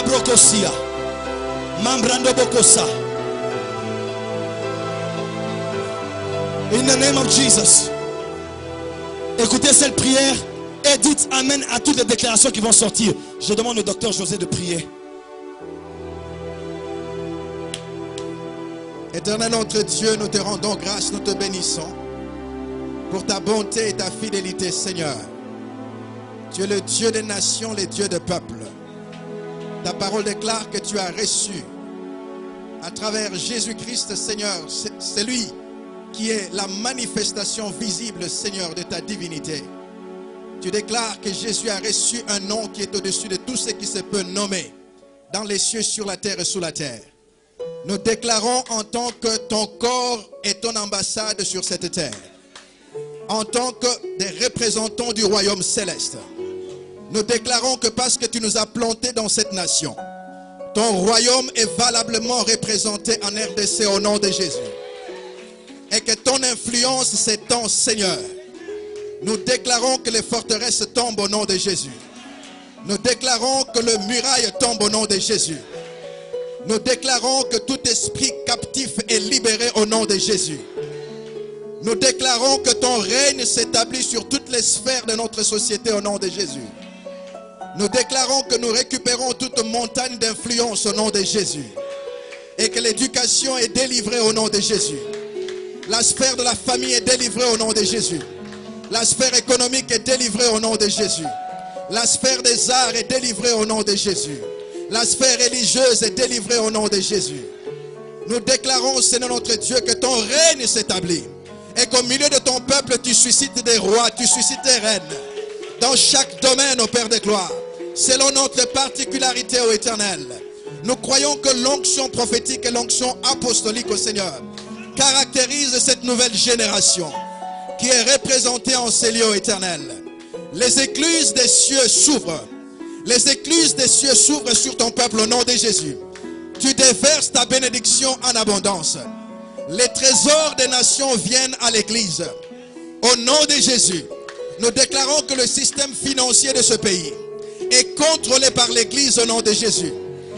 Brokosia. Mambrando Bokosa. In the name of Jesus. Écoutez cette prière et dites Amen à toutes les déclarations qui vont sortir. Je demande au docteur José de prier. Éternel notre Dieu, nous te rendons grâce, nous te bénissons pour ta bonté et ta fidélité, Seigneur. Tu es le Dieu des nations, le Dieu des peuples. Ta parole déclare que tu as reçu à travers Jésus-Christ, Seigneur, c'est lui qui est la manifestation visible, Seigneur, de ta divinité. Tu déclares que Jésus a reçu un nom qui est au-dessus de tout ce qui se peut nommer dans les cieux, sur la terre et sous la terre. Nous déclarons en tant que ton corps est ton ambassade sur cette terre, en tant que des représentants du royaume céleste. Nous déclarons que parce que tu nous as plantés dans cette nation, ton royaume est valablement représenté en RDC au nom de Jésus. Et que ton influence s'étend, Seigneur. Nous déclarons que les forteresses tombent au nom de Jésus. Nous déclarons que le muraille tombe au nom de Jésus. Nous déclarons que tout esprit captif est libéré au nom de Jésus. Nous déclarons que ton règne s'établit sur toutes les sphères de notre société au nom de Jésus. Nous déclarons que nous récupérons toute montagne d'influence au nom de Jésus. Et que l'éducation est délivrée au nom de Jésus. La sphère de la famille est délivrée au nom de Jésus. La sphère économique est délivrée au nom de Jésus. La sphère des arts est délivrée au nom de Jésus. La sphère religieuse est délivrée au nom de Jésus. Nous déclarons, Seigneur notre Dieu, que ton règne s'établit. Et qu'au milieu de ton peuple, tu suscites des rois, tu suscites des reines. Dans chaque domaine, ô Père de gloire, selon notre particularité, ô Éternel. Nous croyons que l'onction prophétique et l'onction apostolique, ô Seigneur, caractérisent cette nouvelle génération qui est représentée en ces lieux, ô Éternel. Les écluses des cieux s'ouvrent. Les écluses des cieux s'ouvrent sur ton peuple au nom de Jésus. Tu déverses ta bénédiction en abondance. Les trésors des nations viennent à l'église. Au nom de Jésus, nous déclarons que le système financier de ce pays est contrôlé par l'église au nom de Jésus.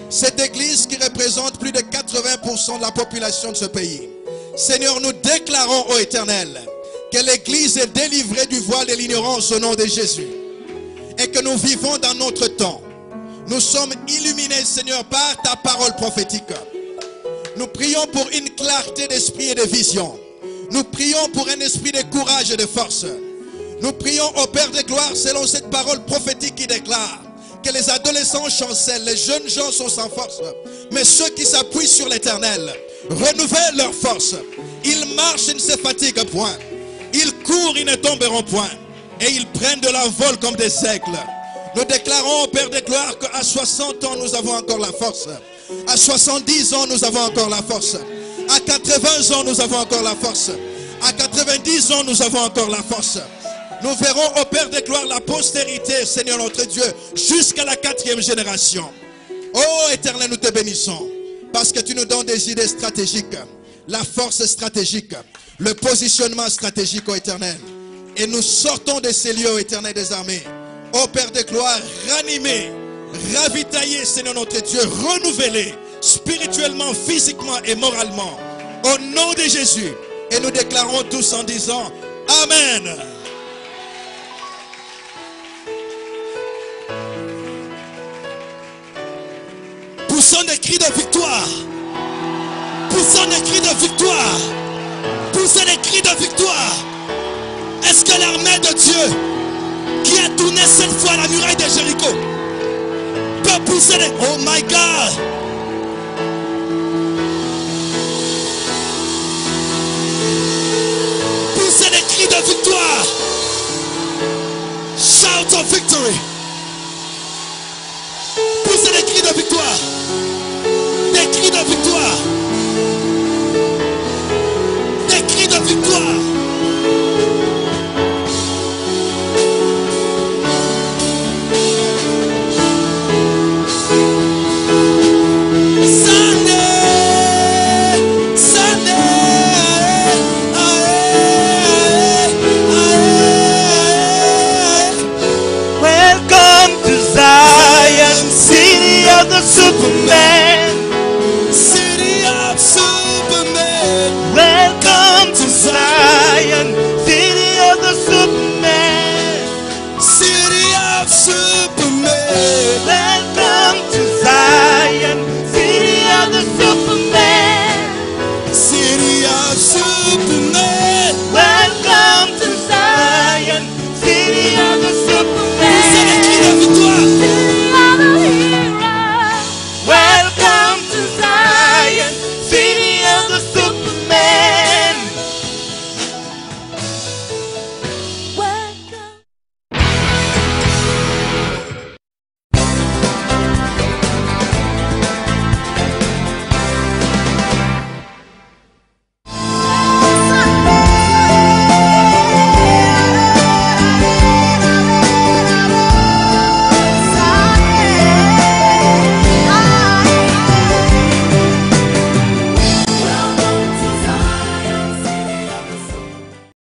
Cette église qui représente plus de 80% de la population de ce pays. Seigneur, nous déclarons, ô Éternel, que l'église est délivrée du voile de l'ignorance au nom de Jésus. Et que nous vivons dans notre temps. Nous sommes illuminés, Seigneur, par ta parole prophétique. Nous prions pour une clarté d'esprit et de vision. Nous prions pour un esprit de courage et de force. Nous prions au Père de gloire selon cette parole prophétique qui déclare que les adolescents chancellent, les jeunes gens sont sans force. Mais ceux qui s'appuient sur l'Éternel renouvellent leur force. Ils marchent, ils ne se fatiguent point. Ils courent, ils ne tomberont point. Et ils prennent de l'envol comme des aigles. Nous déclarons au Père de gloire qu'à 60 ans, nous avons encore la force. À 70 ans, nous avons encore la force. À 80 ans, nous avons encore la force. À 90 ans, nous avons encore la force. Nous verrons au Père de gloire la postérité, Seigneur notre Dieu, jusqu'à la 4e génération. Oh Éternel, nous te bénissons. Parce que tu nous donnes des idées stratégiques. La force stratégique. Le positionnement stratégique, ô Éternel. Et nous sortons de ces lieux, Éternel des armées. Ô Père de gloire, ranimé, ravitaillé, Seigneur notre Dieu, renouvelé, spirituellement, physiquement et moralement. Au nom de Jésus. Et nous déclarons tous en disant Amen. Poussons des cris de victoire. Poussons des cris de victoire. Poussons des cris de victoire. Est-ce que l'armée de Dieu qui a tourné cette fois la muraille de Jéricho peut pousser des... Oh my God! Poussez des cris de victoire. Shout of victory.